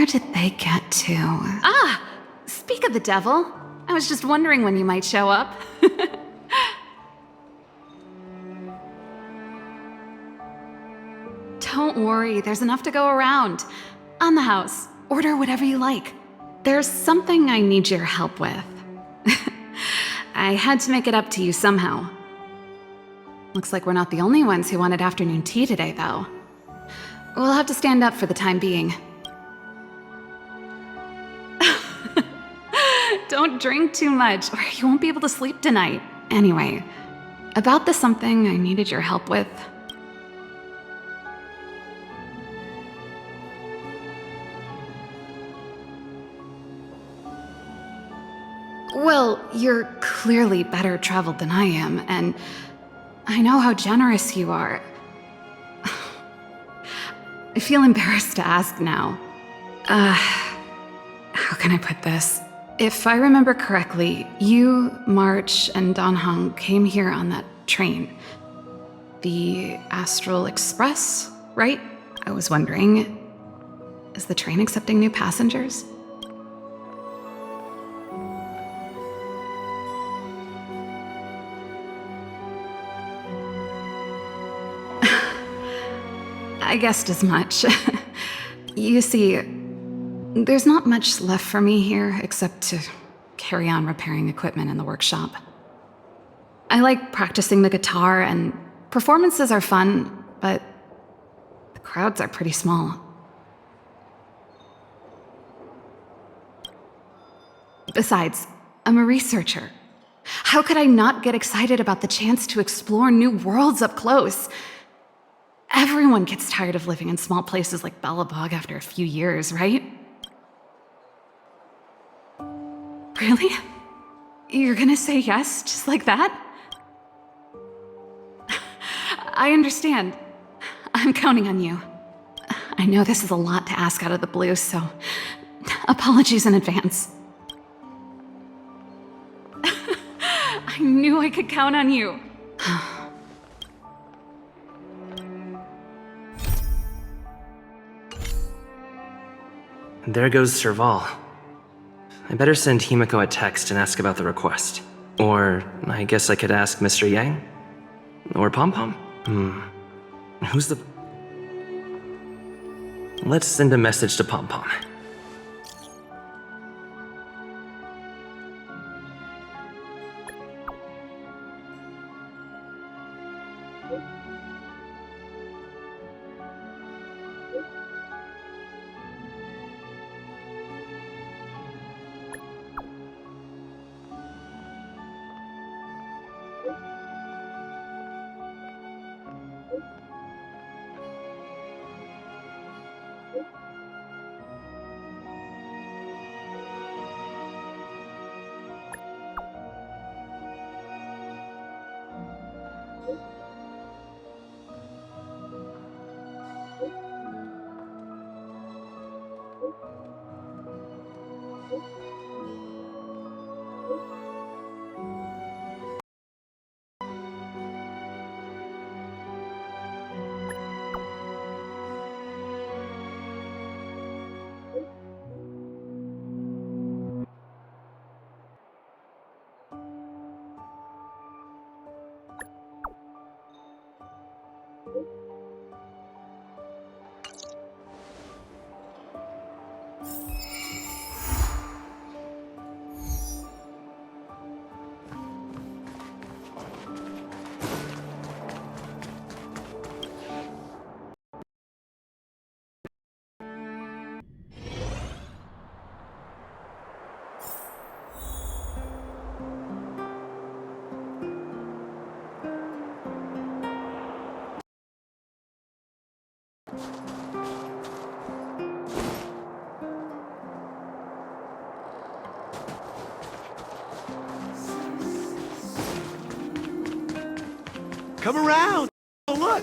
Where did they get to? Ah! Speak of the devil. I was just wondering when you might show up. Don't worry, there's enough to go around. On the house, order whatever you like. There's something I need your help with. I had to make it up to you somehow. Looks like we're not the only ones who wanted afternoon tea today, though. We'll have to stand up for the time being. Don't drink too much, or you won't be able to sleep tonight. Anyway, about the something I needed your help with. Well, you're clearly better traveled than I am, and I know how generous you are. I feel embarrassed to ask now. How can I put this? If I remember correctly, you, March, and Don Hung came here on that train. The Astral Express, right? I was wondering, is the train accepting new passengers? I guessed as much. You see, there's not much left for me here except to carry on repairing equipment in the workshop. I like practicing the guitar, and performances are fun, but the crowds are pretty small. Besides, I'm a researcher. How could I not get excited about the chance to explore new worlds up close? Everyone gets tired of living in small places like Bellabog after a few years, right? Really? You're gonna say yes, just like that? I understand. I'm counting on you. I know this is a lot to ask out of the blue, so apologies in advance. I knew I could count on you. There goes Serval. I better send Himiko a text and ask about the request. Or I guess I could ask Mr. Yang? Or Pom Pom? Who's the... Let's send a message to Pom Pom. Come around! Oh, look!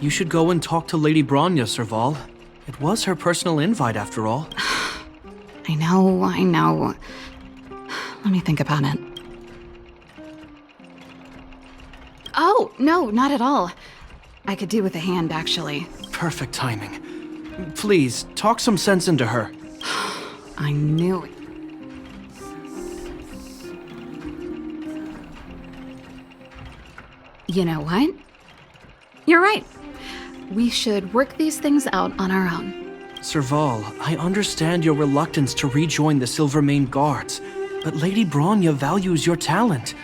You should go and talk to Lady Bronya, Serval. It was her personal invite, after all. I know. Let me think about it. Oh, no, not at all. I could do with a hand, actually. Perfect timing. Please, talk some sense into her. I knew it. You know what? You're right. We should work these things out on our own. Serval, I understand your reluctance to rejoin the Silvermane Guards, but Lady Bronya values your talent,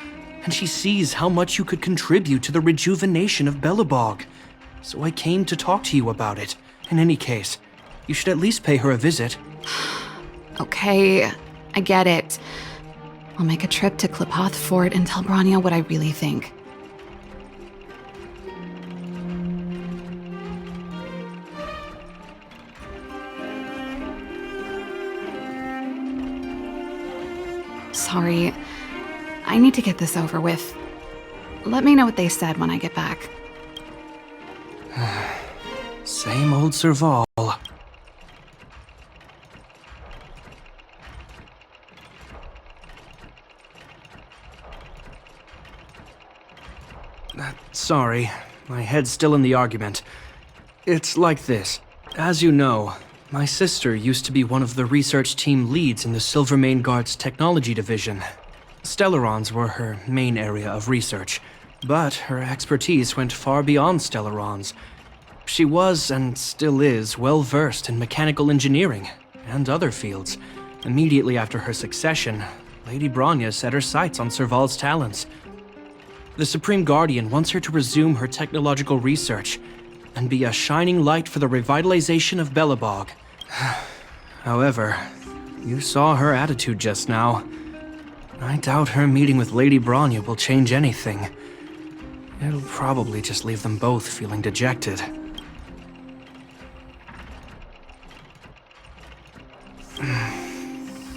and she sees how much you could contribute to the rejuvenation of Belobog. So I came to talk to you about it. In any case, you should at least pay her a visit. Okay, I get it. I'll make a trip to Klipoth Fort and tell Bronya what I really think. Sorry, I need to get this over with. Let me know what they said when I get back. Same old Serval. Sorry, my head's still in the argument. It's like this. As you know, my sister used to be one of the research team leads in the Silvermane Guard's technology division. Stellarons were her main area of research, but her expertise went far beyond Stellarons. She was, and still is, well versed in mechanical engineering and other fields. Immediately after her succession, Lady Bronya set her sights on Serval's talents. The Supreme Guardian wants her to resume her technological research and be a shining light for the revitalization of Belobog. However, you saw her attitude just now. I doubt her meeting with Lady Bronya will change anything. It'll probably just leave them both feeling dejected.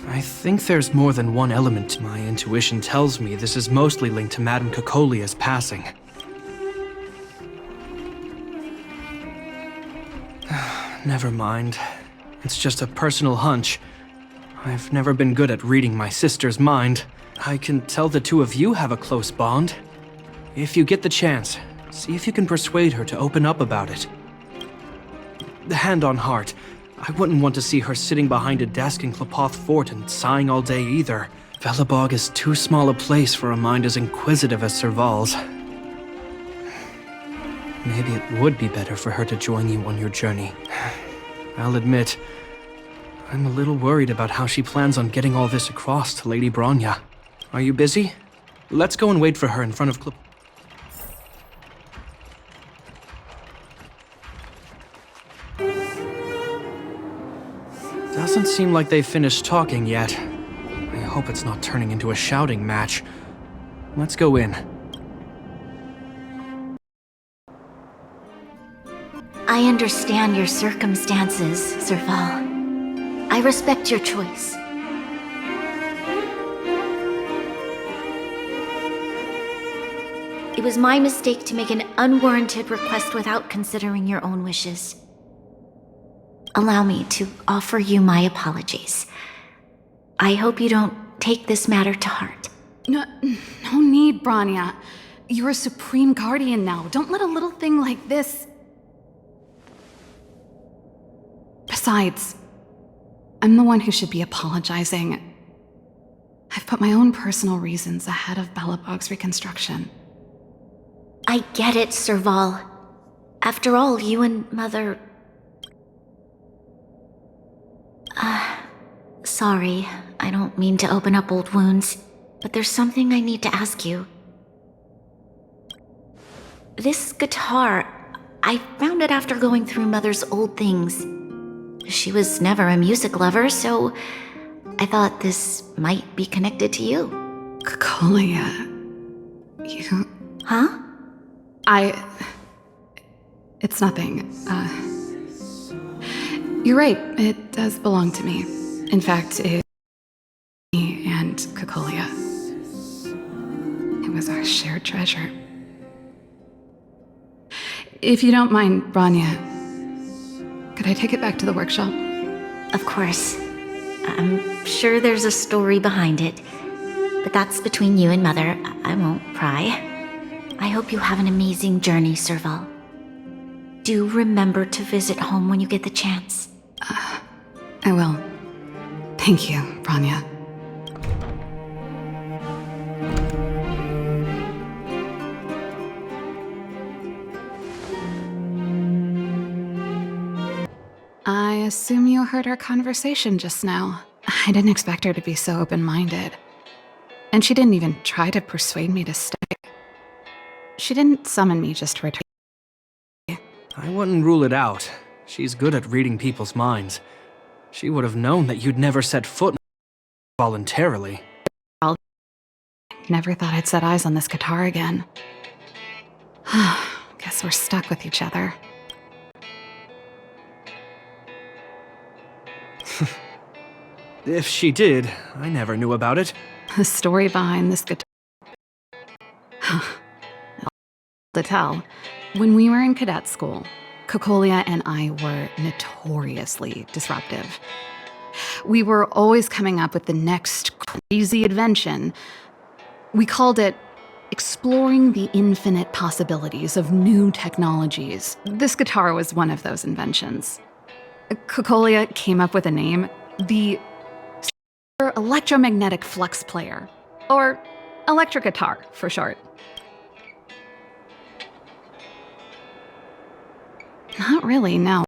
I think there's more than one element. My intuition tells me this is mostly linked to Madame Cocolia's passing. Never mind. It's just a personal hunch. I've never been good at reading my sister's mind. I can tell the two of you have a close bond. If you get the chance, see if you can persuade her to open up about it. Hand on heart, I wouldn't want to see her sitting behind a desk in Klipoth Fort and sighing all day either. Belobog is too small a place for a mind as inquisitive as Serval's. Maybe it would be better for her to join you on your journey. I'll admit, I'm a little worried about how she plans on getting all this across to Lady Bronya. Are you busy? Let's go and wait for her in front of Doesn't seem like they've finished talking yet. I hope it's not turning into a shouting match. Let's go in. I understand your circumstances, Serval. I respect your choice. It was my mistake to make an unwarranted request without considering your own wishes. Allow me to offer you my apologies. I hope you don't take this matter to heart. No need, Bronya. You're a Supreme Guardian now. Don't let a little thing like this... Besides, I'm the one who should be apologizing. I've put my own personal reasons ahead of Belobog's reconstruction. I get it, Serval. After all, you and Mother... Sorry, I don't mean to open up old wounds, but there's something I need to ask you. This guitar, I found it after going through Mother's old things. She was never a music lover, so I thought this might be connected to you. Cocolia... You... Huh? It's nothing. You're right, it does belong to me. In fact, it's me and Cocolia. It was our shared treasure. If you don't mind, Rania, could I take it back to the workshop? Of course. I'm sure there's a story behind it. But that's between you and Mother. I won't pry. I hope you have an amazing journey, Serval. Do remember to visit home when you get the chance. I will. Thank you, Rania. I assume you heard our conversation just now. I didn't expect her to be so open-minded. And she didn't even try to persuade me to stay. She didn't summon me just to return. I wouldn't rule it out. She's good at reading people's minds. She would have known that you'd never set foot voluntarily. Never thought I'd set eyes on this guitar again. Guess we're stuck with each other. If she did, I never knew about it. The story behind this guitar. To tell. When we were in cadet school, Kokolia and I were notoriously disruptive. We were always coming up with the next crazy invention. We called it exploring the infinite possibilities of new technologies. This guitar was one of those inventions. Kokolia came up with a name, the electromagnetic flux player, or electric guitar for short. Not really, no.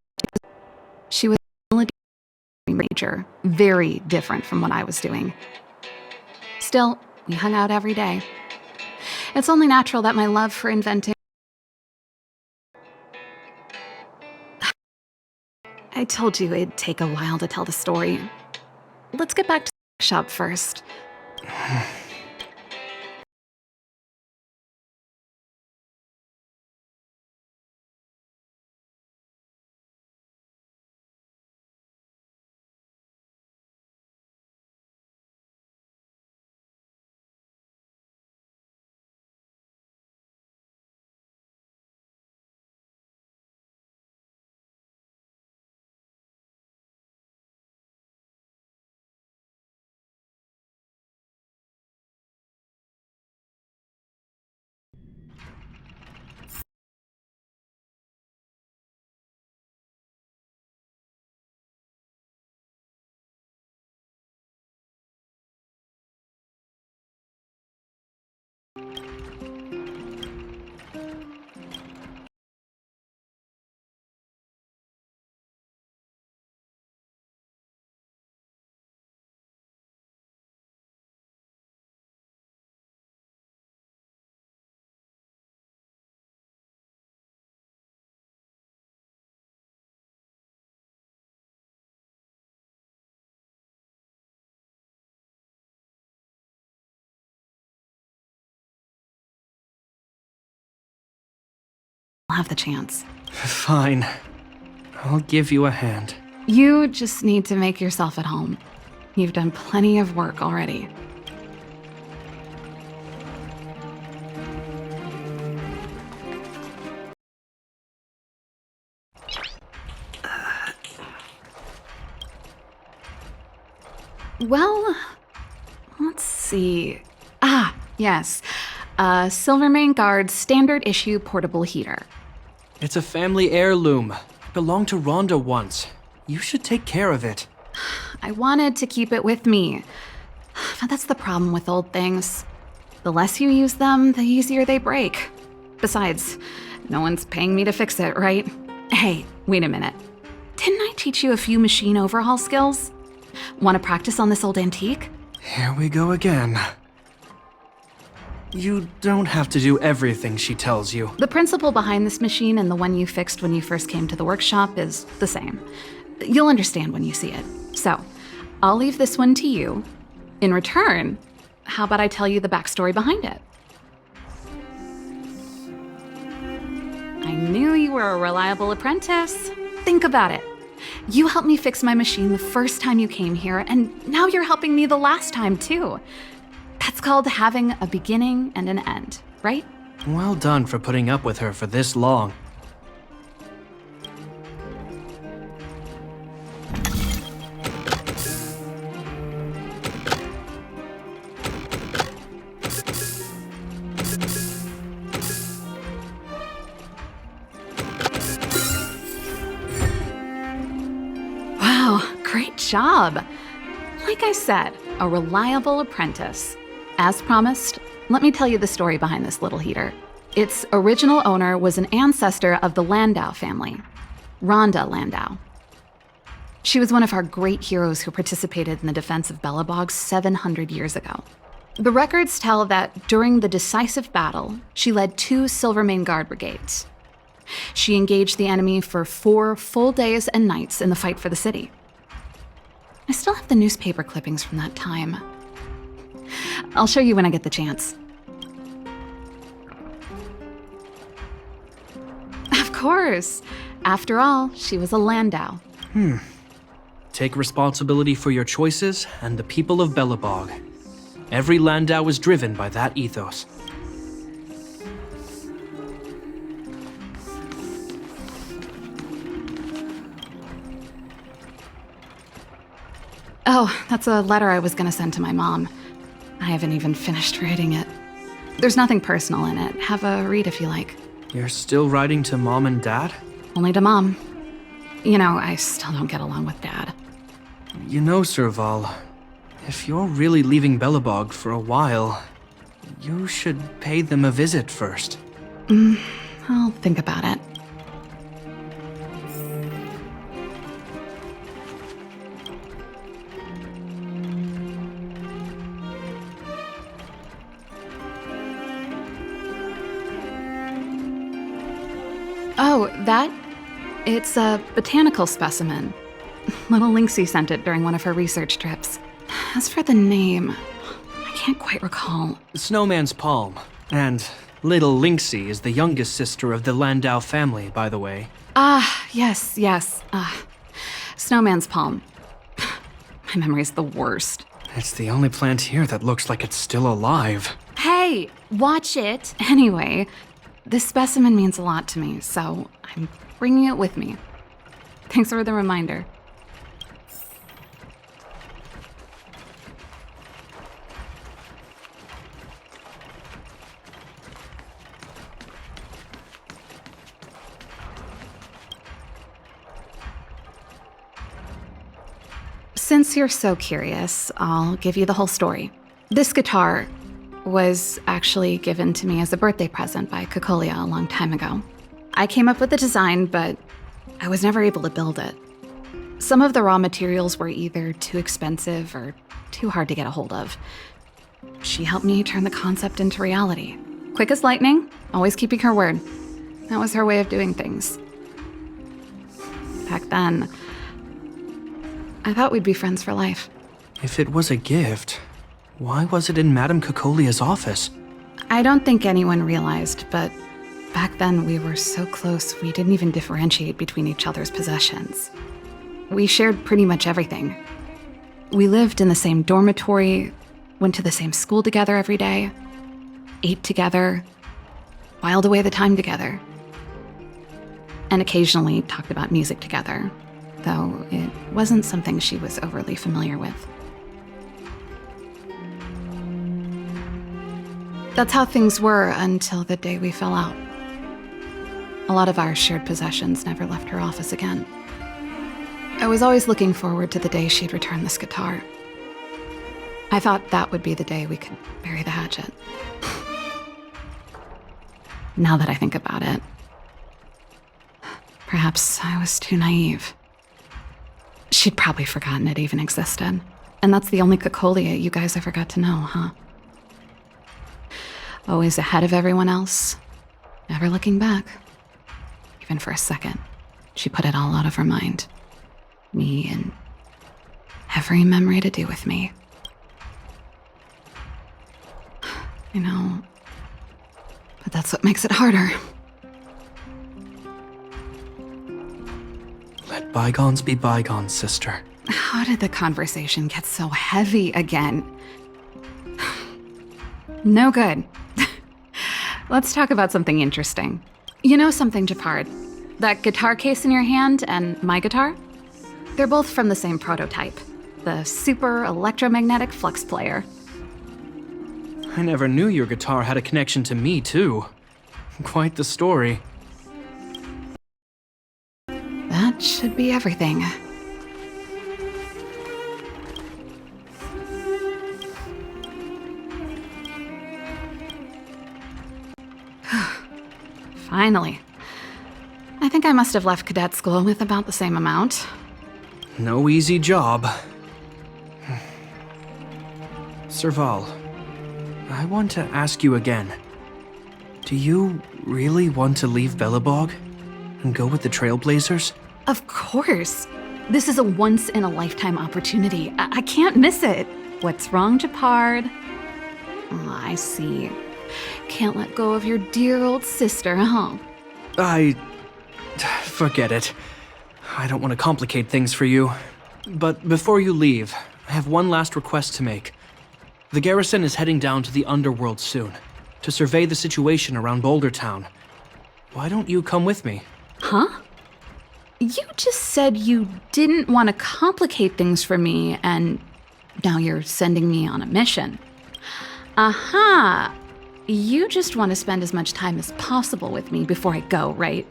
She was a melody major, very different from what I was doing. Still, we hung out every day. It's only natural that my love for inventing... I told you it'd take a while to tell the story. Let's get back to the workshop first. I'll have the chance. Fine. I'll give you a hand. You just need to make yourself at home. You've done plenty of work already. Well, let's see. Ah, yes. Silvermane Guard's standard issue portable heater. It's a family heirloom. It belonged to Rhonda once. You should take care of it. I wanted to keep it with me. But that's the problem with old things. The less you use them, the easier they break. Besides, no one's paying me to fix it, right? Hey, wait a minute. Didn't I teach you a few machine overhaul skills? Want to practice on this old antique? Here we go again. You don't have to do everything she tells you. The principle behind this machine and the one you fixed when you first came to the workshop is the same. You'll understand when you see it. So, I'll leave this one to you. In return, how about I tell you the backstory behind it? I knew you were a reliable apprentice. Think about it. You helped me fix my machine the first time you came here, and now you're helping me the last time, too. That's called having a beginning and an end, right? Well done for putting up with her for this long. job. Like I said, a reliable apprentice. As promised, let me tell you the story behind this little heater. Its original owner was an ancestor of the Landau family, Rhonda Landau. She was one of our great heroes who participated in the defense of Belobog 700 years ago. The records tell that during the decisive battle, she led 2 Silvermane Guard brigades. She engaged the enemy for 4 full days and nights in the fight for the city. I still have the newspaper clippings from that time. I'll show you when I get the chance. Of course. After all, she was a Landau. Take responsibility for your choices and the people of Belobog. Every Landau is driven by that ethos. Oh, that's a letter I was gonna send to my mom. I haven't even finished writing it. There's nothing personal in it. Have a read if you like. You're still writing to Mom and Dad? Only to Mom. You know, I still don't get along with Dad. You know, Serval, if you're really leaving Belobog for a while, you should pay them a visit first. I'll think about it. Oh, that? It's a botanical specimen. Little Lynxie sent it during one of her research trips. As for the name, I can't quite recall. Snowman's Palm. And Little Lynxie is the youngest sister of the Landau family, by the way. Yes. Snowman's Palm. My memory's the worst. It's the only plant here that looks like it's still alive. Hey, watch it. Anyway, this specimen means a lot to me, so I'm bringing it with me. Thanks for the reminder. Since you're so curious, I'll give you the whole story. This guitar was actually given to me as a birthday present by Cocolia a long time ago. I came up with the design, but I was never able to build it. Some of the raw materials were either too expensive or too hard to get a hold of. She helped me turn the concept into reality. Quick as lightning, always keeping her word. That was her way of doing things. Back then, I thought we'd be friends for life. If it was a gift, why was it in Madame Cocolia's office? I don't think anyone realized, but back then we were so close we didn't even differentiate between each other's possessions. We shared pretty much everything. We lived in the same dormitory, went to the same school together every day, ate together, whiled away the time together, and occasionally talked about music together, though it wasn't something she was overly familiar with. That's how things were until the day we fell out. A lot of our shared possessions never left her office again. I was always looking forward to the day she'd return this guitar. I thought that would be the day we could bury the hatchet. Now that I think about it, perhaps I was too naive. She'd probably forgotten it even existed. And that's the only Cocolia you guys ever got to know, huh? Always ahead of everyone else, never looking back. Even for a second, she put it all out of her mind. Me and every memory to do with me. I know, but that's what makes it harder. Let bygones be bygones, sister. How did the conversation get so heavy again? No good. Let's talk about something interesting. You know something, Japard? That guitar case in your hand and my guitar? They're both from the same prototype, the Super Electromagnetic Flux Player. I never knew your guitar had a connection to me, too. Quite the story. That should be everything. Finally. I think I must have left cadet school with about the same amount. No easy job. Serval, I want to ask you again. Do you really want to leave Belobog and go with the Trailblazers? Of course. This is a once-in-a-lifetime opportunity. I can't miss it. What's wrong, Japard? Oh, I see. Can't let go of your dear old sister, huh? Forget it. I don't want to complicate things for you. But before you leave, I have one last request to make. The garrison is heading down to the underworld soon, to survey the situation around Boulder Town. Why don't you come with me? Huh? You just said you didn't want to complicate things for me, and now you're sending me on a mission. Aha! You just want to spend as much time as possible with me before I go, right?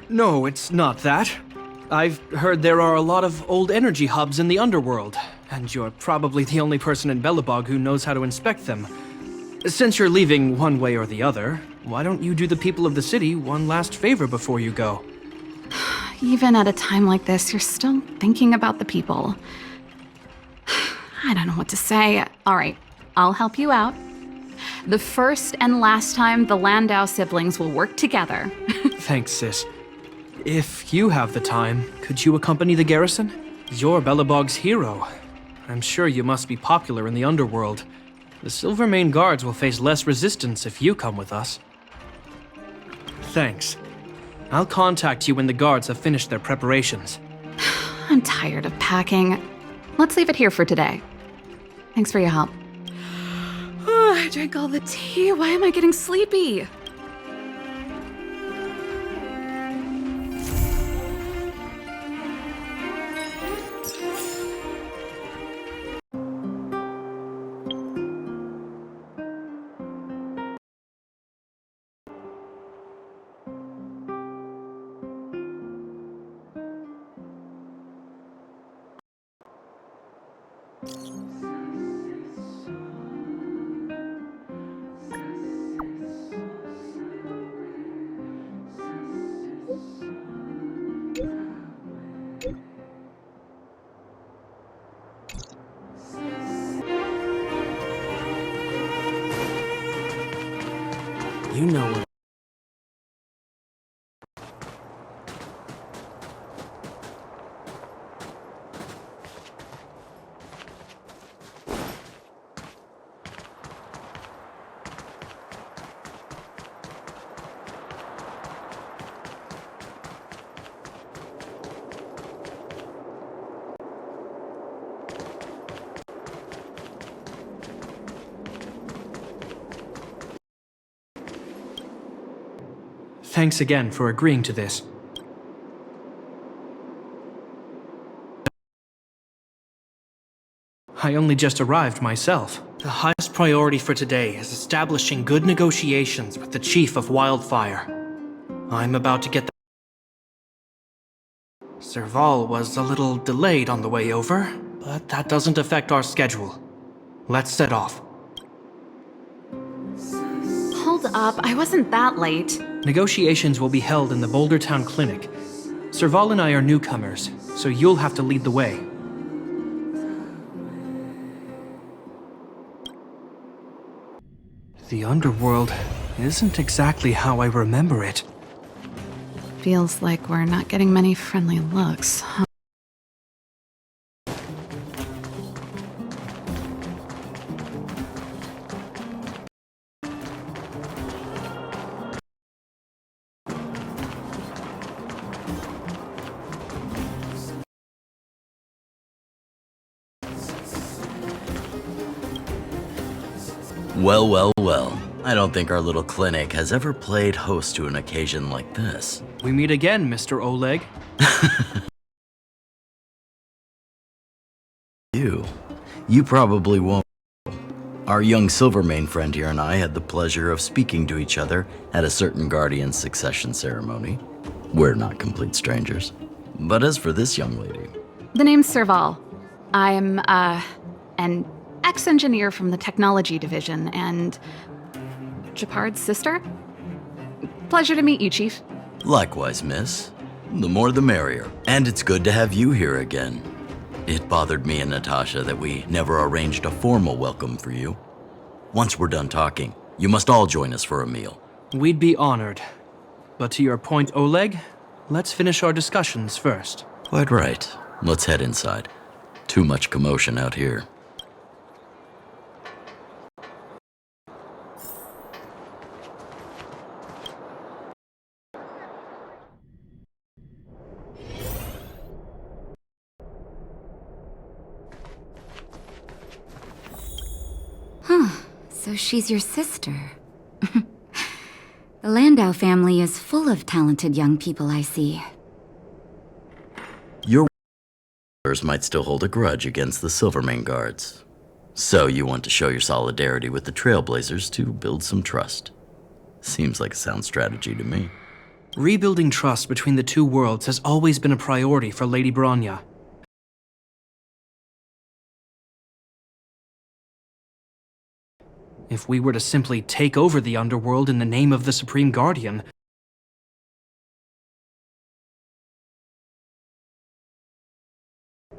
No, it's not that. I've heard there are a lot of old energy hubs in the underworld, and you're probably the only person in Belobog who knows how to inspect them. Since you're leaving one way or the other, why don't you do the people of the city one last favor before you go? Even at a time like this, you're still thinking about the people. I don't know what to say. All right, I'll help you out. The first and last time the Landau siblings will work together. Thanks, sis. If you have the time, could you accompany the garrison? You're Belobog's hero. I'm sure you must be popular in the underworld. The Silvermane Guards will face less resistance if you come with us. Thanks. I'll contact you when the guards have finished their preparations. I'm tired of packing. Let's leave it here for today. Thanks for your help. I drank all the tea. Why am I getting sleepy? You know what? Thanks again for agreeing to this. I only just arrived myself. The highest priority for today is establishing good negotiations with the Chief of Wildfire. I'm about to get the... Serval was a little delayed on the way over, but that doesn't affect our schedule. Let's set off. Hold up, I wasn't that late. Negotiations will be held in the Boulder Town Clinic. Serval and I are newcomers, so you'll have to lead the way. The underworld isn't exactly how I remember it. Feels like we're not getting many friendly looks, huh? Well, well, well. I don't think our little clinic has ever played host to an occasion like this. We meet again, Mr. Oleg. You probably won't. Our young Silvermane friend here and I had the pleasure of speaking to each other at a certain Guardian succession ceremony. We're not complete strangers. But as for this young lady... The name's Serval. I'm, an ex-engineer from the technology division, and Japard's sister? Pleasure to meet you, Chief. Likewise, miss. The more the merrier. And it's good to have you here again. It bothered me and Natasha that we never arranged a formal welcome for you. Once we're done talking, you must all join us for a meal. We'd be honored. But to your point, Oleg, let's finish our discussions first. Quite right. Let's head inside. Too much commotion out here. So she's your sister. The Landau family is full of talented young people, I see. Your might still hold a grudge against the Silvermane Guards. So you want to show your solidarity with the Trailblazers to build some trust. Seems like a sound strategy to me. Rebuilding trust between the two worlds has always been a priority for Lady Bronya. If we were to simply take over the underworld in the name of the Supreme Guardian,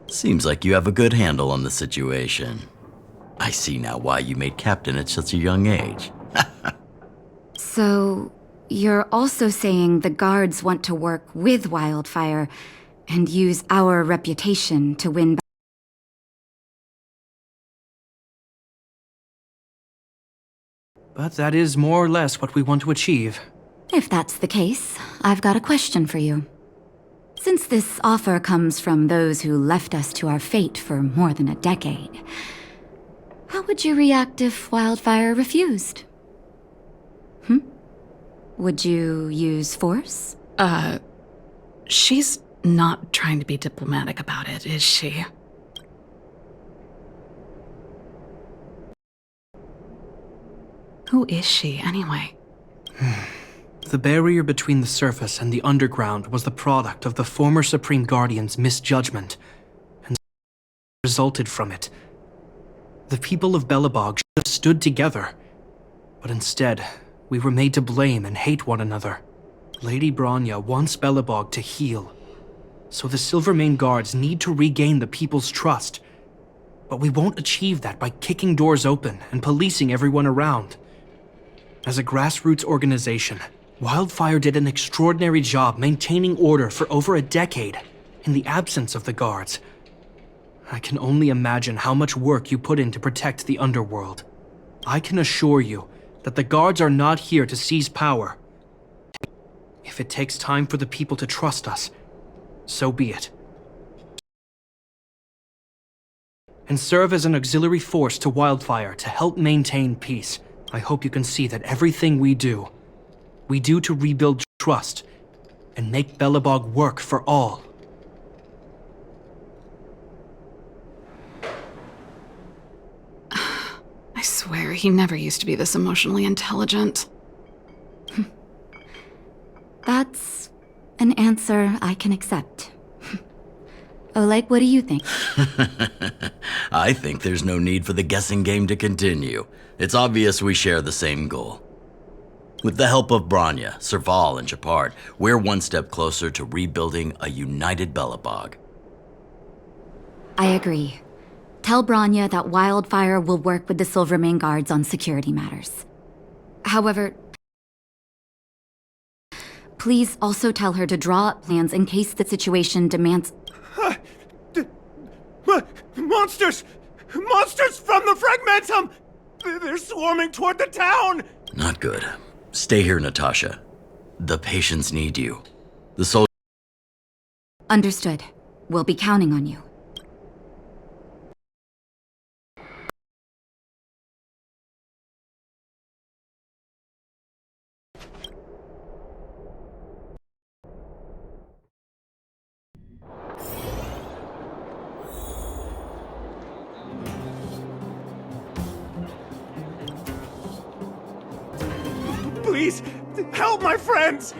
Seems like you have a good handle on the situation. I see now why you made captain at such a young age. So, you're also saying the guards want to work with Wildfire and use our reputation to win back? but that is more or less what we want to achieve. If that's the case, I've got a question for you. Since this offer comes from those who left us to our fate for more than a decade, how would you react if Wildfire refused? Would you use force? She's not trying to be diplomatic about it, is she? Who is she, anyway? The barrier between the surface and the underground was the product of the former Supreme Guardian's misjudgment, and resulted from it. The people of Belobog should have stood together, but instead, we were made to blame and hate one another. Lady Bronya wants Belobog to heal, so the Silvermane Guards need to regain the people's trust. But we won't achieve that by kicking doors open and policing everyone around. As a grassroots organization, Wildfire did an extraordinary job maintaining order for over a decade in the absence of the guards. I can only imagine how much work you put in to protect the underworld. I can assure you that the guards are not here to seize power. If it takes time for the people to trust us, so be it. And serve as an auxiliary force to Wildfire to help maintain peace. I hope you can see that everything we do to rebuild trust and make Belobog work for all. I swear, he never used to be this emotionally intelligent. That's an answer I can accept. Oleg, what do you think? I think there's no need for the guessing game to continue. It's obvious we share the same goal. With the help of Bronya, Serval, and Japard, we're one step closer to rebuilding a united Belobog. I agree. Tell Bronya that Wildfire will work with the Silvermane Guards on security matters. However, please also tell her to draw up plans in case the situation demands... Monsters! Monsters from the Fragmentum! They're swarming toward the town! Not good. Stay here, Natasha. The patients need you. The soldiers... Understood. We'll be counting on you. Please, help my friends!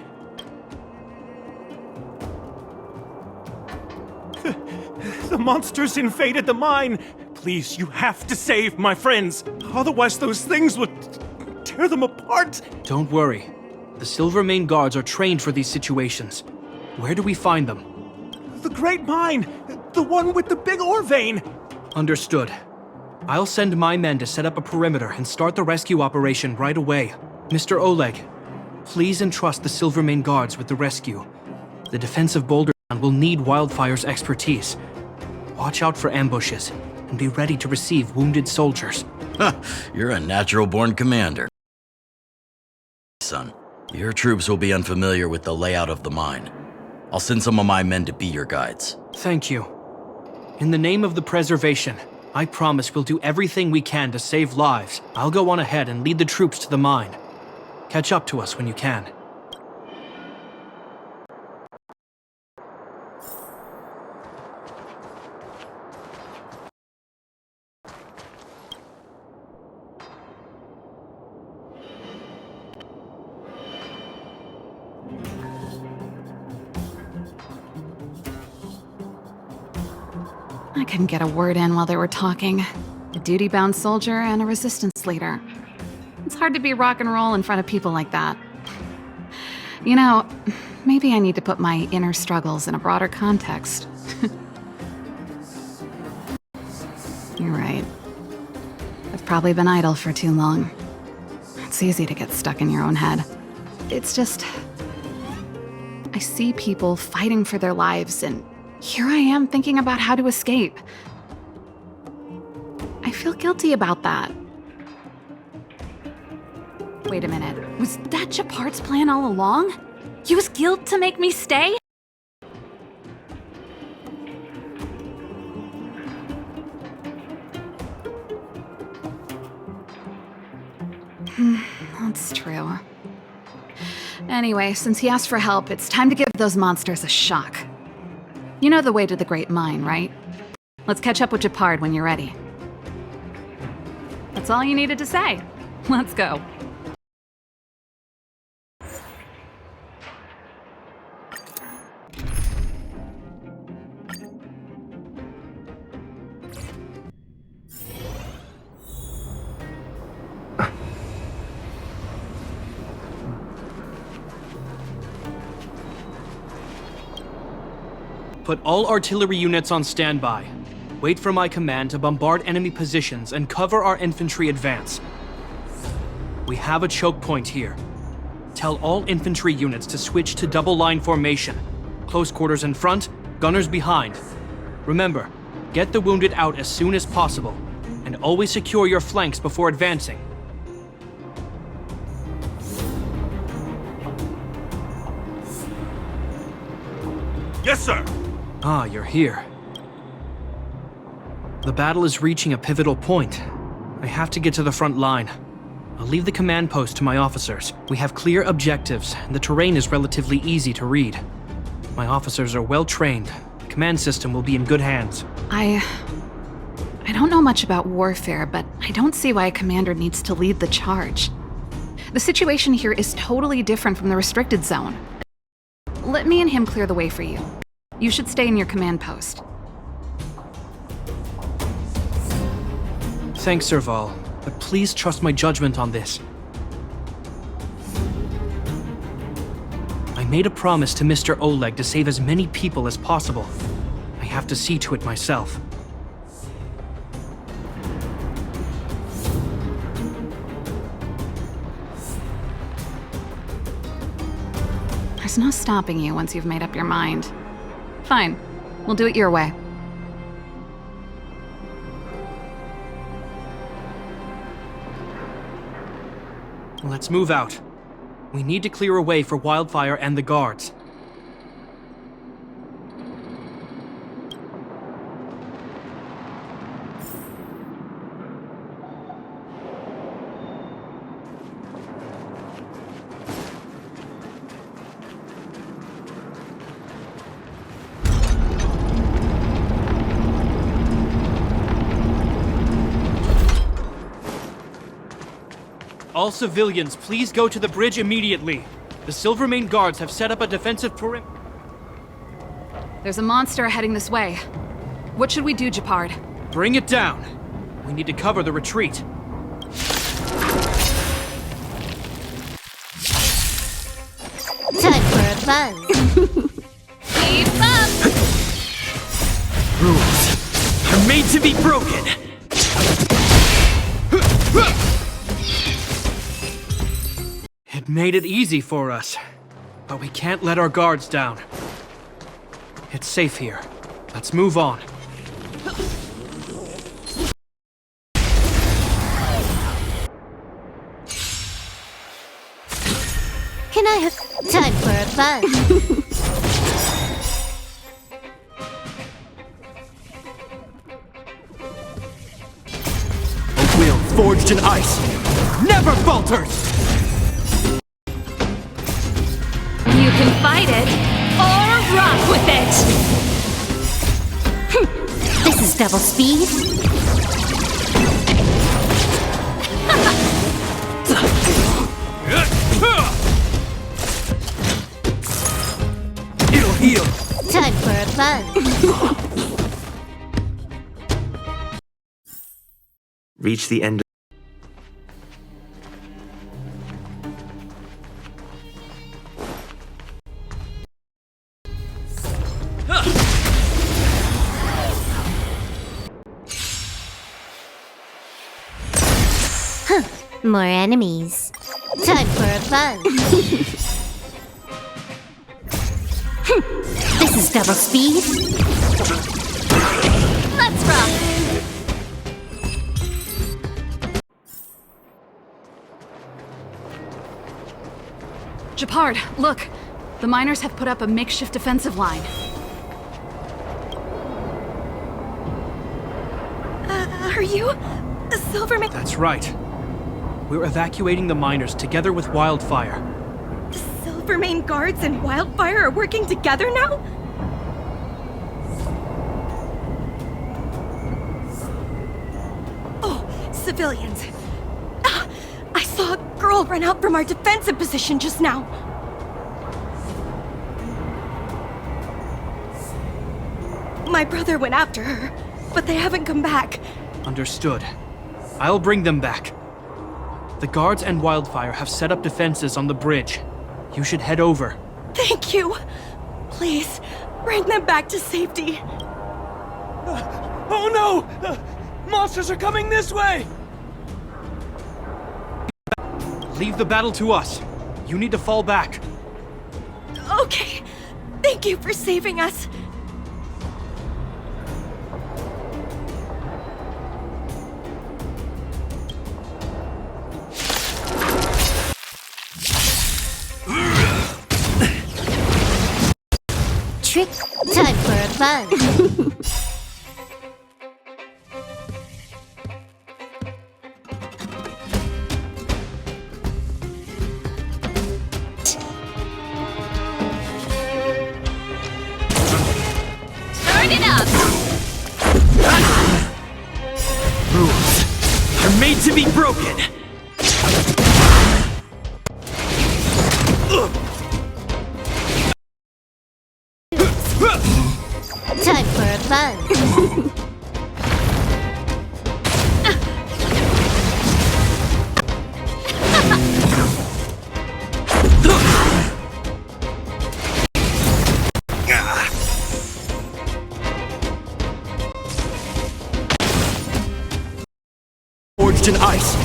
The monsters invaded the mine. Please, you have to save my friends. Otherwise, those things would tear them apart. Don't worry. The Silvermane Guards are trained for these situations. Where do we find them? The Great Mine! The one with the big ore vein! Understood. I'll send my men to set up a perimeter and start the rescue operation right away. Mr. Oleg, please entrust the Silvermane Guards with the rescue. The defensive boulder will need Wildfire's expertise. Watch out for ambushes and be ready to receive wounded soldiers. You're a natural-born commander. Son, your troops will be unfamiliar with the layout of the mine. I'll send some of my men to be your guides. Thank you. In the name of the preservation, I promise we'll do everything we can to save lives. I'll go on ahead and lead the troops to the mine. Catch up to us when you can. I couldn't get a word in while they were talking. A duty-bound soldier and a resistance leader. It's hard to be rock and roll in front of people like that. You know, maybe I need to put my inner struggles in a broader context. You're right. I've probably been idle for too long. It's easy to get stuck in your own head. It's just... I see people fighting for their lives, and here I am thinking about how to escape. I feel guilty about that. Wait a minute. Was that Japard's plan all along? Use guilt to make me stay? That's true. Anyway, since he asked for help, it's time to give those monsters a shock. You know the way to the Great Mine, right? Let's catch up with Japard when you're ready. That's all you needed to say. Let's go. Put all artillery units on standby. Wait for my command to bombard enemy positions and cover our infantry advance. We have a choke point here. Tell all infantry units to switch to double line formation. Close quarters in front, gunners behind. Remember, get the wounded out as soon as possible, and always secure your flanks before advancing. Yes, sir! Ah, you're here. The battle is reaching a pivotal point. I have to get to the front line. I'll leave the command post to my officers. We have clear objectives, and the terrain is relatively easy to read. My officers are well trained. The command system will be in good hands. I don't know much about warfare, but I don't see why a commander needs to lead the charge. The situation here is totally different from the restricted zone. Let me and him clear the way for you. You should stay in your command post. Thanks, Serval, but please trust my judgment on this. I made a promise to Mr. Oleg to save as many people as possible. I have to see to it myself. There's no stopping you once you've made up your mind. Fine. We'll do it your way. Let's move out. We need to clear a way for Wildfire and the guards. All civilians, please go to the bridge immediately. The Silvermane Guards have set up a defensive perimeter. There's a monster heading this way. What should we do, Japard? Bring it down. We need to cover the retreat. buzz. Keep up! Rules are made to be broken. It made it easy for us, but we can't let our guards down. It's safe here. Let's move on. Can I have time for a buzz? A will forged in ice never falters! You can fight it, or rock with it! This is double speed. It'll heal! Time for a buzz. Reach the end. More enemies. Time for a buzz. This is double speed. Let's rock! Japard, look! The miners have put up a makeshift defensive line. Are you a Silvermane? That's right. We're evacuating the miners together with Wildfire. Silvermane guards and Wildfire are working together now? Oh, civilians. Ah, I saw a girl run out from our defensive position just now. My brother went after her, but they haven't come back. Understood. I'll bring them back. The guards and Wildfire have set up defenses on the bridge. You should head over. Thank you. Please, bring them back to safety. Oh no! Monsters are coming this way! Leave the battle to us. You need to fall back. Okay. Thank you for saving us. Trick. Time for a buzz. Turn it up! Rules are made to be broken. Time for a buzz. Forged in ice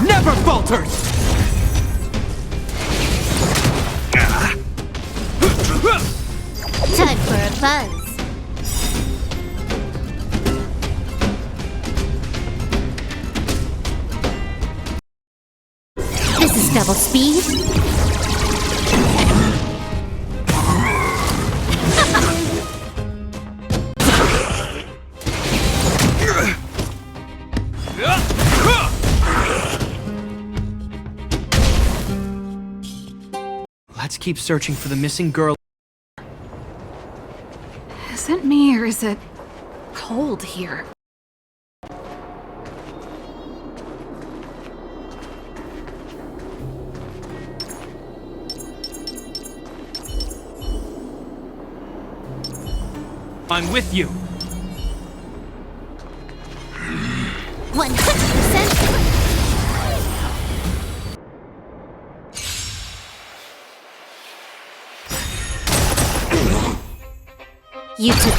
never falters! Time for a buzz. This is double speed. Let's keep searching for the missing girl. Is it me or is it cold here? I'm with you. 100%. You took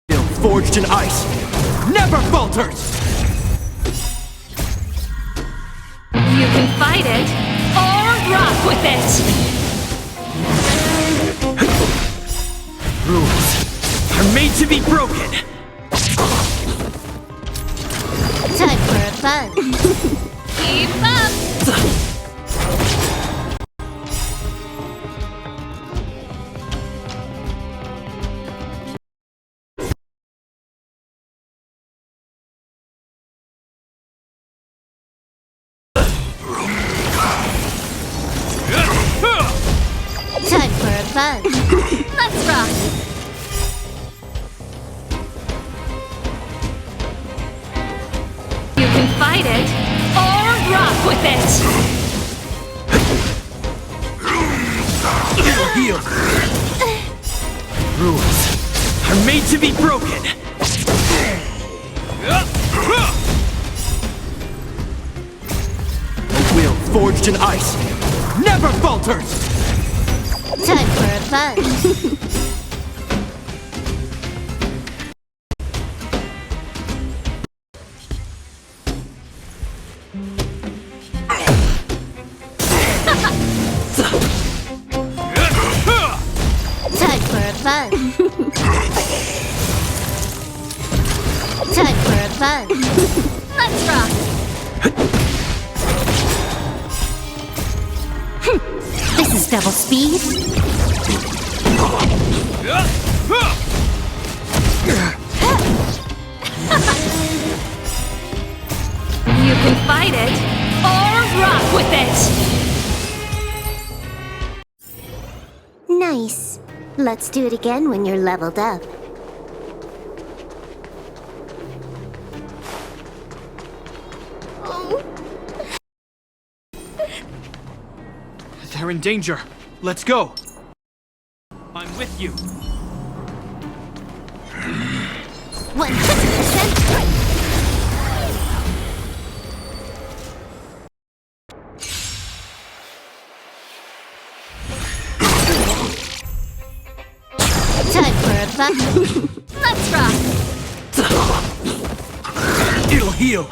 Steel forged in ice never falters! You can fight it, or rock with it! Rules are made to be broken! time for a fun. Keep up! Time for a fun. Let's rock! You can fight it, or rock with it! Heal! Rules are made to be broken! A will forged in ice never falters! Time for a fun. Time for a fun. Time for a fun. Let's rock! This is double speed. You can fight it, or rock with it! Nice. Let's do it again when you're leveled up. They're in danger. Let's go. I'm with you. 100%. Time for a fun. Let's rock! It'll heal!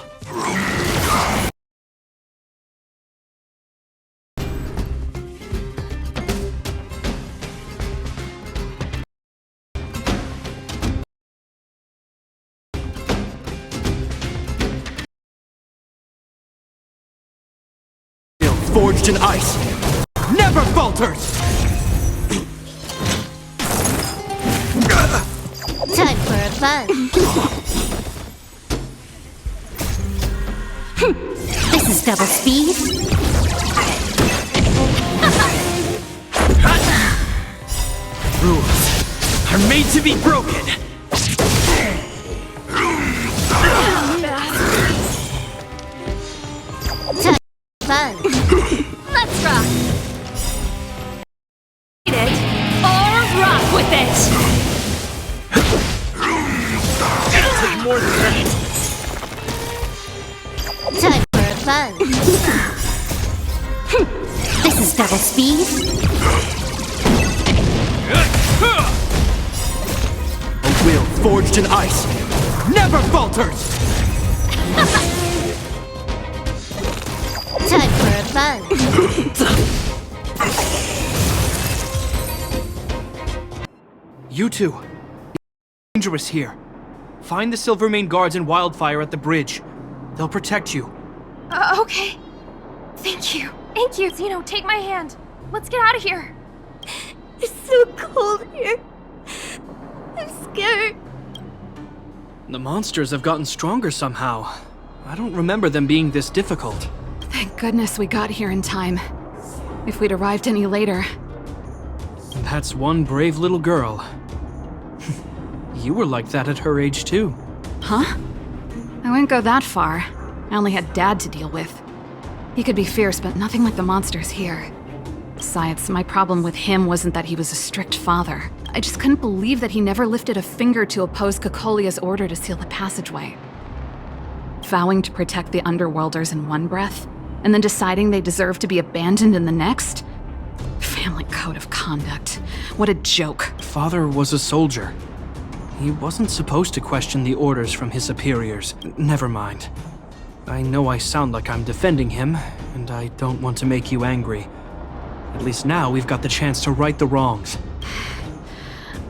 Steel forged in ice never falters! Time for a fun. This is double speed. Rules are made to be broken! Time for fun. Let's rock! Fight it, or rock with it! It'll take more than that! Time for a fun. This is double speed. A will forged in ice never falters! Time for a fun. You two. It's dangerous here. Find the Silvermane guards and Wildfire at the bridge. They'll protect you. Okay. Thank you. Thank you, Zeno. Take my hand. Let's get out of here. It's so cold here. I'm scared. The monsters have gotten stronger somehow. I don't remember them being this difficult. Thank goodness we got here in time. If we'd arrived any later. That's one brave little girl. You were like that at her age too. Huh? I wouldn't go that far. I only had Dad to deal with. He could be fierce, but nothing like the monsters here. Besides, my problem with him wasn't that he was a strict father. I just couldn't believe that he never lifted a finger to oppose Cocolia's order to seal the passageway. Vowing to protect the Underworlders in one breath, and then deciding they deserve to be abandoned in the next? Family code of conduct. What a joke. father was a soldier. He wasn't supposed to question the orders from his superiors. Never mind. I know I sound like I'm defending him, and I don't want to make you angry. At least now we've got the chance to right the wrongs.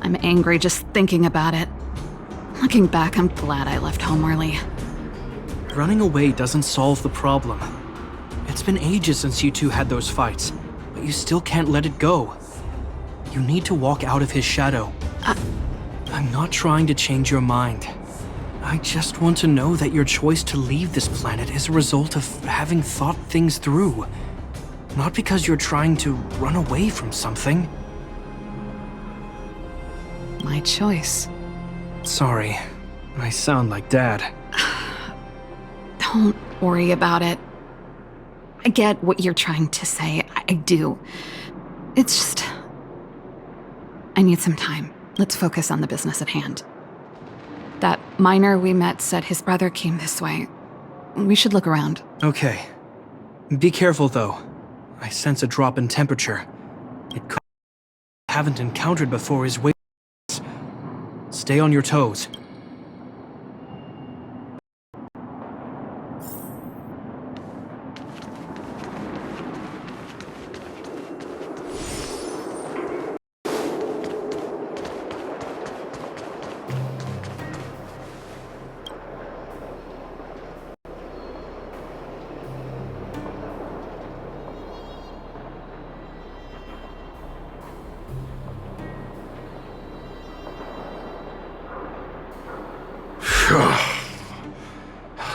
I'm angry just thinking about it. Looking back, I'm glad I left home early. Running away doesn't solve the problem. It's been ages since you two had those fights, but you still can't let it go. You need to walk out of his shadow. I'm not trying to change your mind. I just want to know that your choice to leave this planet is a result of having thought things through. Not because you're trying to run away from something. My choice. Sorry, I sound like Dad. Don't worry about it. I get what you're trying to say. I do. It's just... I need some time. Let's focus on the business at hand. That miner we met said his brother came this way. We should look around. Okay. Be careful, though. I sense a drop in temperature. It could haven't encountered before his weight. Stay on your toes.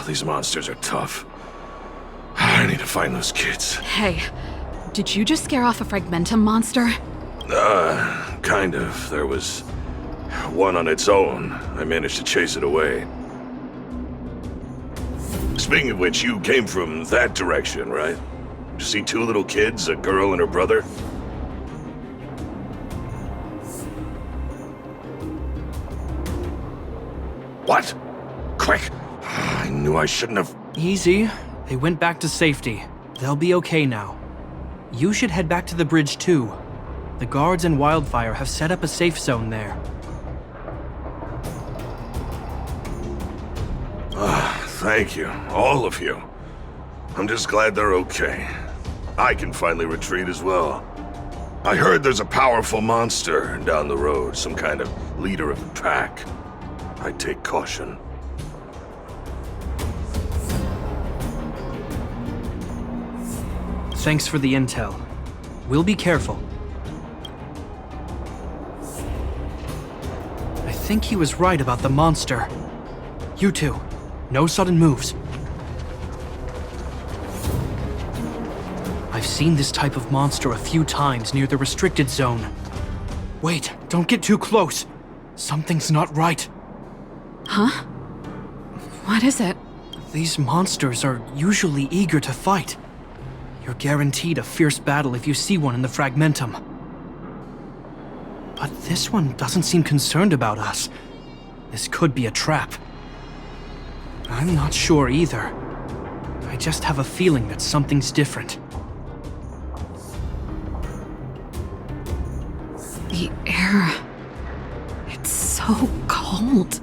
These monsters are tough. I need to find those kids. Hey, did you just scare off a Fragmentum monster? Kind of. There was one on its own. I managed to chase it away. Speaking of which, you came from that direction, right? Did you see two little kids, a girl and her brother? What? Quick! I knew I shouldn't have... Easy. They went back to safety. They'll be okay now. You should head back to the bridge too. The guards and Wildfire have set up a safe zone there. Thank you, all of you. I'm just glad they're okay. I can finally retreat as well. I heard there's a powerful monster down the road, some kind of leader of the pack. I'd take caution. Thanks for the intel. We'll be careful. I think he was right about the monster. You two, no sudden moves. I've seen this type of monster a few times near the restricted zone. Wait, don't get too close. Something's not right. Huh? What is it? These monsters are usually eager to fight. You're guaranteed a fierce battle if you see one in the Fragmentum. But this one doesn't seem concerned about us. This could be a trap. I'm not sure either. I just have a feeling that something's different. The air... It's so cold.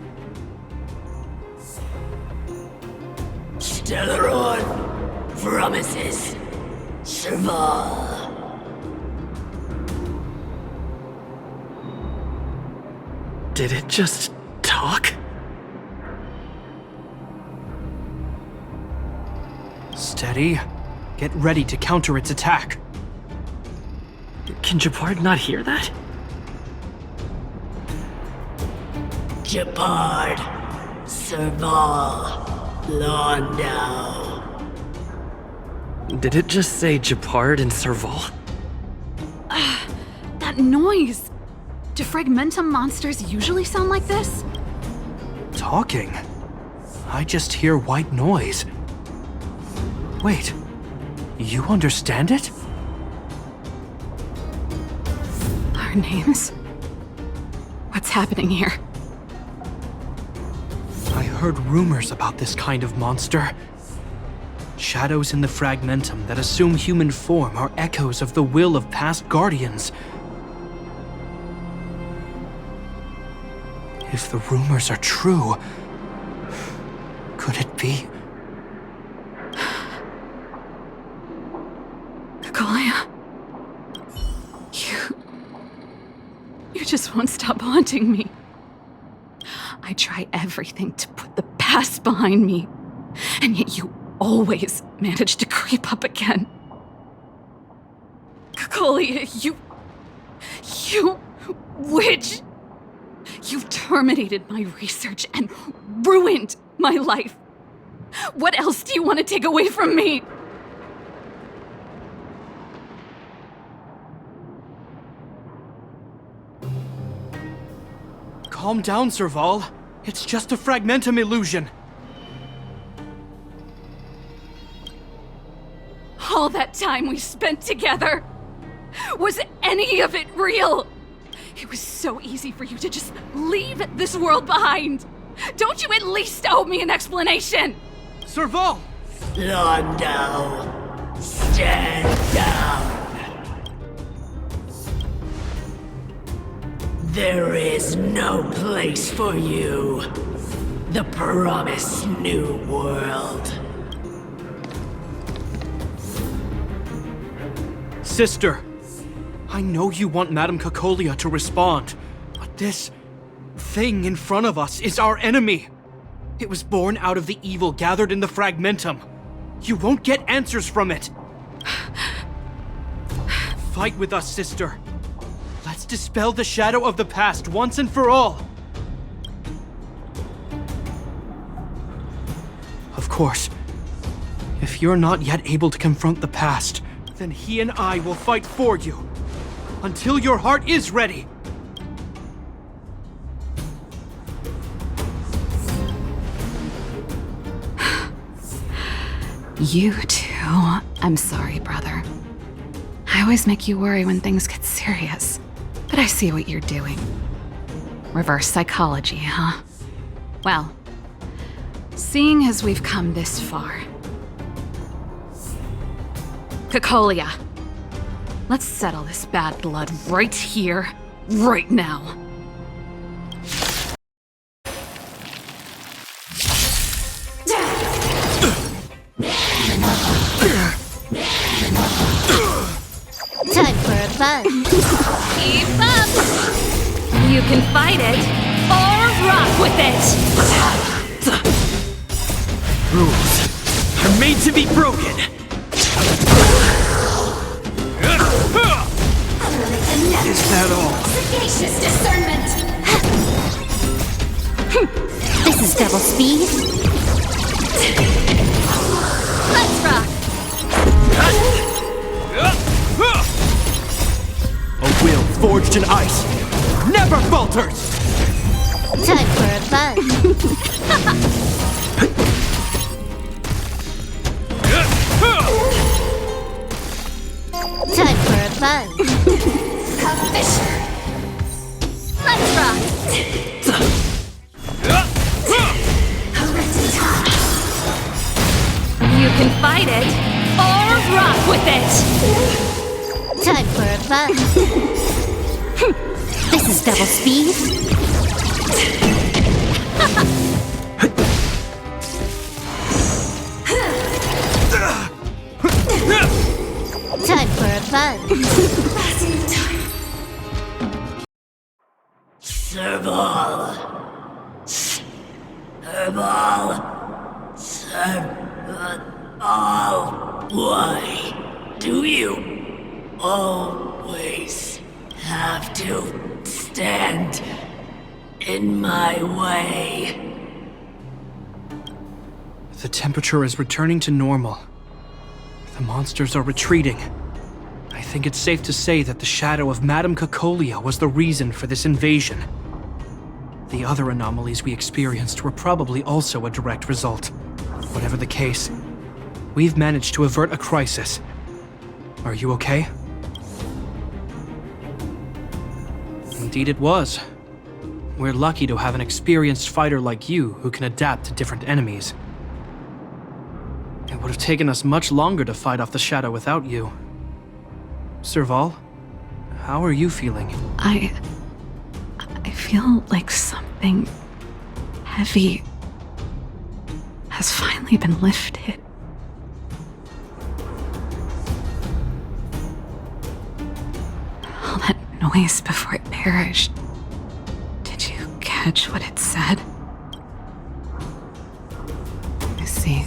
Stellaron promises Serval. Did it just talk? Steady. Get ready to counter its attack. Can Japard not hear that? Japard, Serval, Londo. Did it just say Japard and Serval? That noise! Do Fragmentum monsters usually sound like this? Talking? I just hear white noise. Wait, you understand it? Our names? What's happening here? I heard rumors about this kind of monster. Shadows in the Fragmentum that assume human form are echoes of the will of past guardians. If the rumors are true, could it be? Kaguya. You just won't stop haunting me. I try everything to put the past behind me, and yet you always manage to creep up again. Kaguya, you witch! You've terminated my research and ruined my life. What else do you want to take away from me? Calm down, Serval. It's just a fragmentum illusion. All that time we spent together, was any of it real? It was so easy for you to just leave this world behind. Don't you at least owe me an explanation? Serval! Londo, stand down. There is no place for you. The promised new world. Sister, I know you want Madame Cacolia to respond, but this thing in front of us is our enemy. It was born out of the evil gathered in the fragmentum. You won't get answers from it. Fight with us, sister. Let's dispel the shadow of the past once and for all. Of course, if you're not yet able to confront the past, then he and I will fight for you, until your heart is ready. You too. I'm sorry, brother. I always make you worry when things get serious, but I see what you're doing. Reverse psychology, huh? Well, seeing as we've come this far, Cacolia, let's settle this bad blood right here, right now. Time for a buzz. Keep up! You can fight it, or rock with it! Rules are made to be broken. Is that all? Sagacious discernment! This is double speed. Let's rock! A will forged in ice never falters! Time for a buzz. Time for a buzz. Fisher! Let's rock! You can fight it, or rock with it! Time for a buzz. This is double speed. Time for a buzz. Serval. Serval. Serval. Why do you always have to stand in my way? The temperature is returning to normal. The monsters are retreating. I think it's safe to say that the shadow of Madame Cacolia was the reason for this invasion. The other anomalies we experienced were probably also a direct result. Whatever the case, we've managed to avert a crisis. Are you okay? Indeed it was. We're lucky to have an experienced fighter like you who can adapt to different enemies. It would have taken us much longer to fight off the shadow without you. Serval, how are you feeling? I feel like something something heavy has finally been lifted. All that noise before it perished. Did you catch what it said? I see.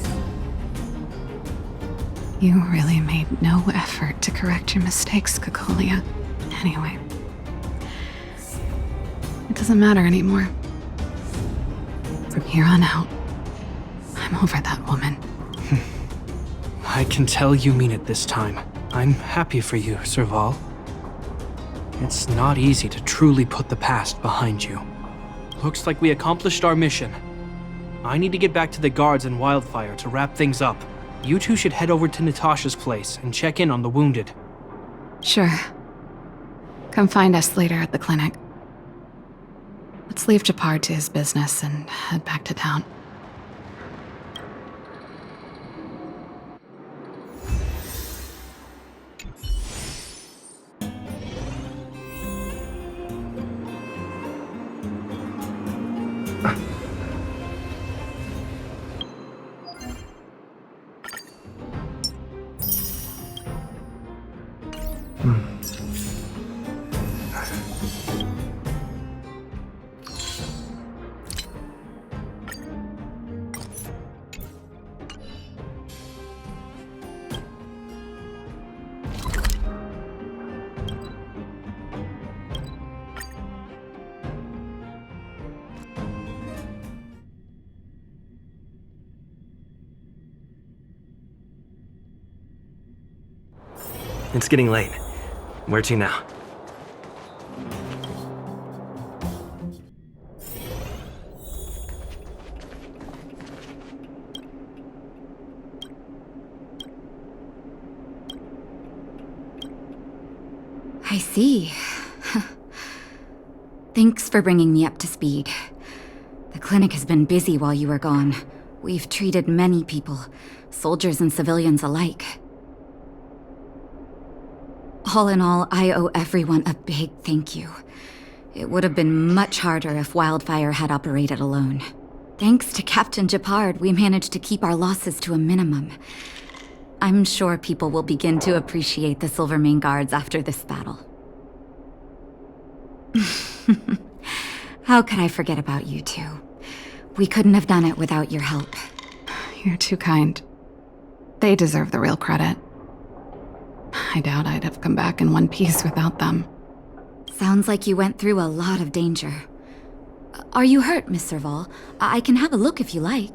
You really made no effort to correct your mistakes, Cocolia. Anyway, it doesn't matter anymore. From here on out, I'm over that woman. I can tell you mean it this time. I'm happy for you, Serval. It's not easy to truly put the past behind you. Looks like we accomplished our mission. I need to get back to the guards and Wildfire to wrap things up. You two should head over to Natasha's place and check in on the wounded. Sure. Come find us later at the clinic. Let's leave Japard to his business and head back to town. It's getting late. Where to now? I see. Thanks for bringing me up to speed. The clinic has been busy while you were gone. We've treated many people, soldiers and civilians alike. All in all, I owe everyone a big thank you. It would have been much harder if Wildfire had operated alone. Thanks to Captain Japard, we managed to keep our losses to a minimum. I'm sure people will begin to appreciate the Silvermane Guards after this battle. How could I forget about you two? We couldn't have done it without your help. You're too kind. They deserve the real credit. I doubt I'd have come back in one piece without them. Sounds like you went through a lot of danger. Are you hurt, Miss Serval? I can have a look if you like.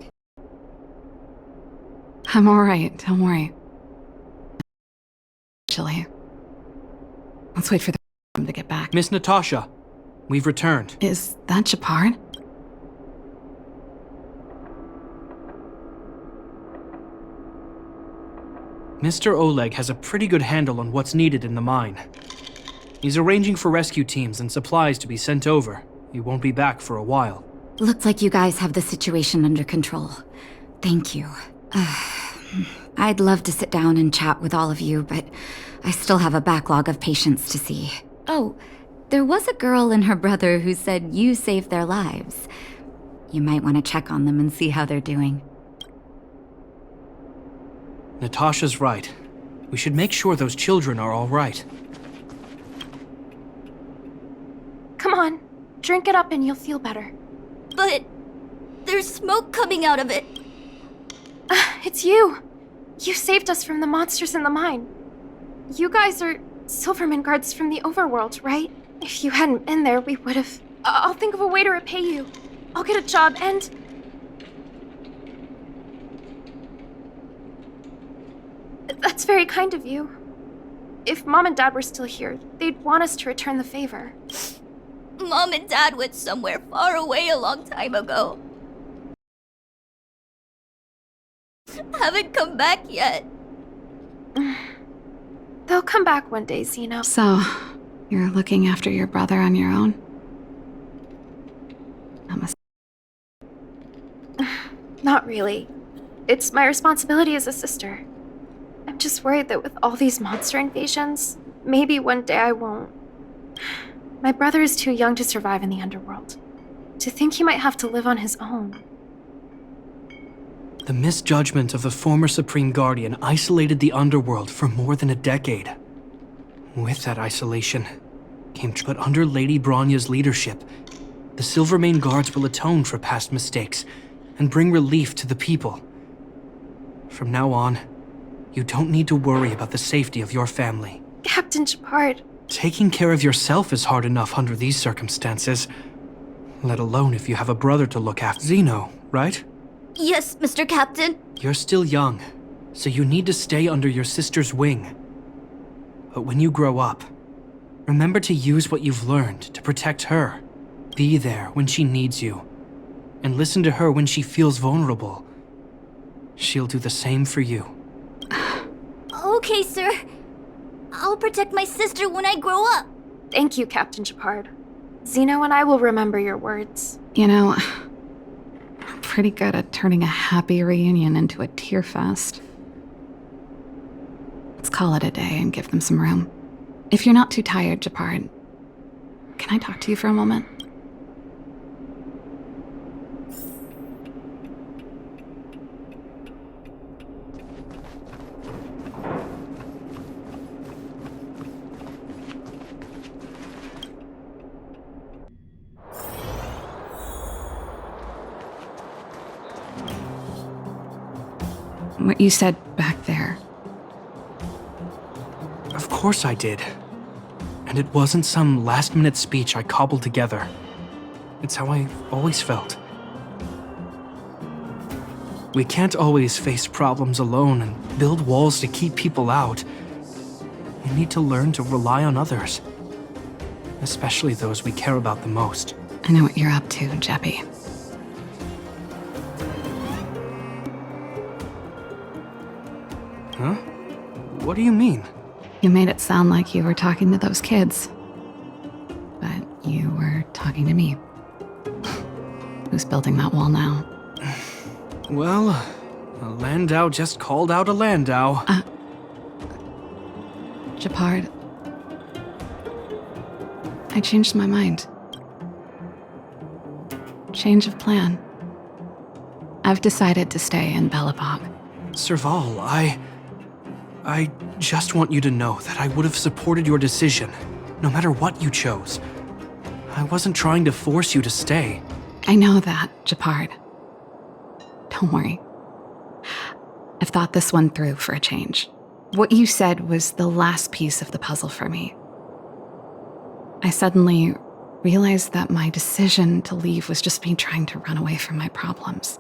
I'm alright, don't worry. Actually, let's wait for them to get back. Miss Natasha, we've returned. Is that Japard? Mr. Oleg has a pretty good handle on what's needed in the mine. He's arranging for rescue teams and supplies to be sent over. He won't be back for a while. Looks like you guys have the situation under control. Thank you. I'd love to sit down and chat with all of you, but I still have a backlog of patients to see. Oh, there was a girl and her brother who said you saved their lives. You might want to check on them and see how they're doing. Natasha's right. We should make sure those children are all right. Come on, drink it up and you'll feel better. But there's smoke coming out of it. It's you. You saved us from the monsters in the mine. You guys are Silvermane Guards from the overworld, right? If you hadn't been there, we would have... I'll think of a way to repay you. I'll get a job and... That's very kind of you. If Mom and Dad were still here, they'd want us to return the favor. Mom and Dad went somewhere far away a long time ago. Haven't come back yet. They'll come back one day, Zeno. So, you're looking after your brother on your own? That must... Not really. It's my responsibility as a sister. I'm just worried that with all these monster invasions, maybe one day I won't. My brother is too young to survive in the underworld. To think he might have to live on his own. The misjudgment of the former Supreme Guardian isolated the underworld for more than a decade. With that isolation came, but under Lady Bronya's leadership, the Silvermane Guards will atone for past mistakes and bring relief to the people. From now on, you don't need to worry about the safety of your family. Captain Shepard. Taking care of yourself is hard enough under these circumstances, let alone if you have a brother to look after. Zeno, right? Yes, Mr. Captain. You're still young, so you need to stay under your sister's wing. But when you grow up, remember to use what you've learned to protect her. Be there when she needs you, and listen to her when she feels vulnerable. She'll do the same for you. Okay, sir. I'll protect my sister when I grow up. Thank you, Captain Shepard. Zeno and I will remember your words. You know, I'm pretty good at turning a happy reunion into a tear fest. Let's call it a day and give them some room. If you're not too tired, Shepard, can I talk to you for a moment? What you said back there. Of course I did. And it wasn't some last-minute speech I cobbled together. It's how I always felt. We can't always face problems alone and build walls to keep people out. We need to learn to rely on others. Especially those we care about the most. I know what you're up to, Jeppy. Huh? What do you mean? You made it sound like you were talking to those kids. But you were talking to me. Who's building that wall now? Well, a Landau just called out a Landau. Shepard. I changed my mind. Change of plan. I've decided to stay in Belobog. Serval, I just want you to know that I would have supported your decision, no matter what you chose. I wasn't trying to force you to stay. I know that, Shepard. Don't worry. I've thought this one through for a change. What you said was the last piece of the puzzle for me. I suddenly realized that my decision to leave was just me trying to run away from my problems.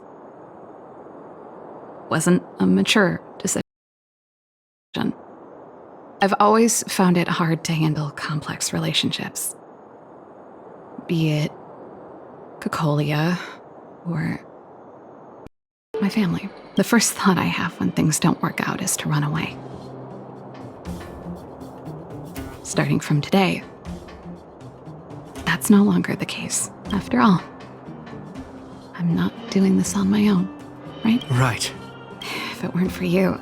Wasn't a mature decision. I've always found it hard to handle complex relationships. Be it Cocolia or my family. The first thought I have when things don't work out is to run away. Starting from today, that's no longer the case. After all, I'm not doing this on my own, right? Right. If it weren't for you,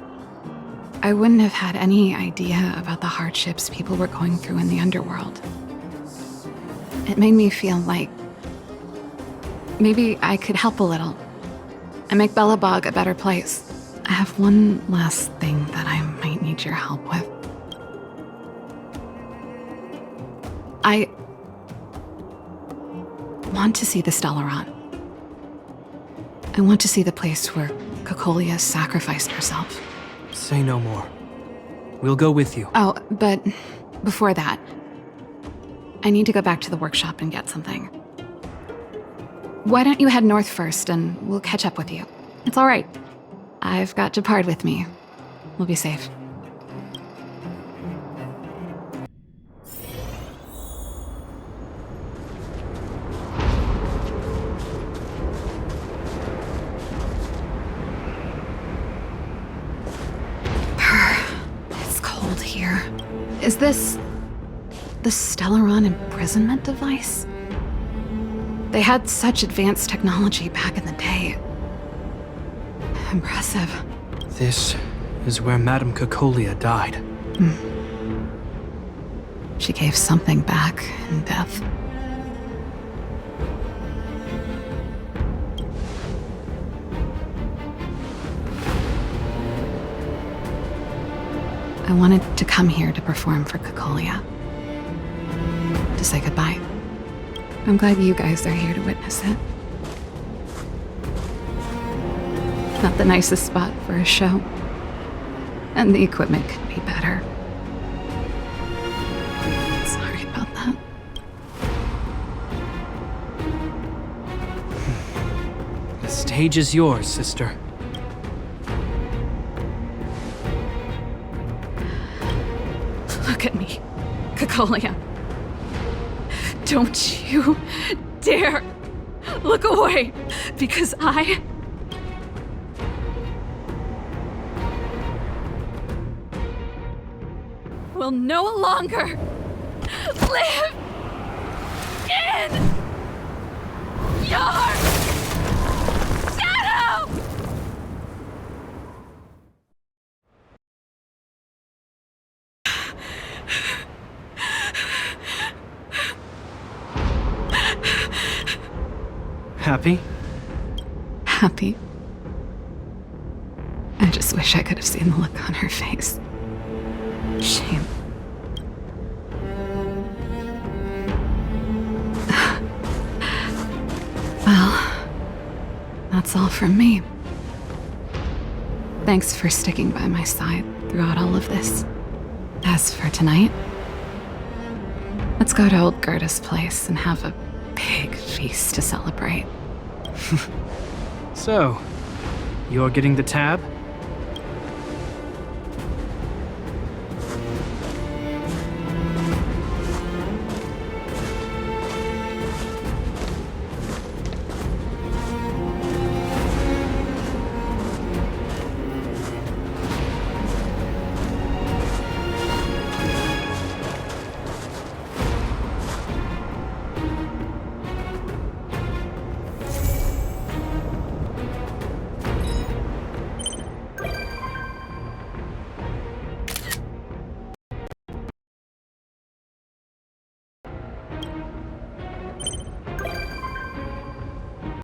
I wouldn't have had any idea about the hardships people were going through in the underworld. It made me feel like maybe I could help a little and make Belobog a better place. I have one last thing that I might need your help with. I want to see the Stellaron. I want to see the place where Cocolia sacrificed herself. Say no more. We'll go with you. Oh, but before that, I need to go back to the workshop and get something. Why don't you head north first and we'll catch up with you? It's all right. I've got Shepard with me. We'll be safe. It's cold here. Is this the Stellaron imprisonment device? They had such advanced technology back in the day. Impressive. This is where Madame Cocolia died. She gave something back in death. I wanted to come here to perform for Cocolia. To say goodbye. I'm glad you guys are here to witness it. Not the nicest spot for a show. And the equipment could be better. Sorry about that. The stage is yours, sister. Look at me, Cocolia. Don't you dare look away, because I will no longer live in your shadow! Happy? Happy. I just wish I could have seen the look on her face. Shame. Well, that's all from me. Thanks for sticking by my side throughout all of this. As for tonight, let's go to old Gerda's place and have a big feast to celebrate. So, you're getting the tab?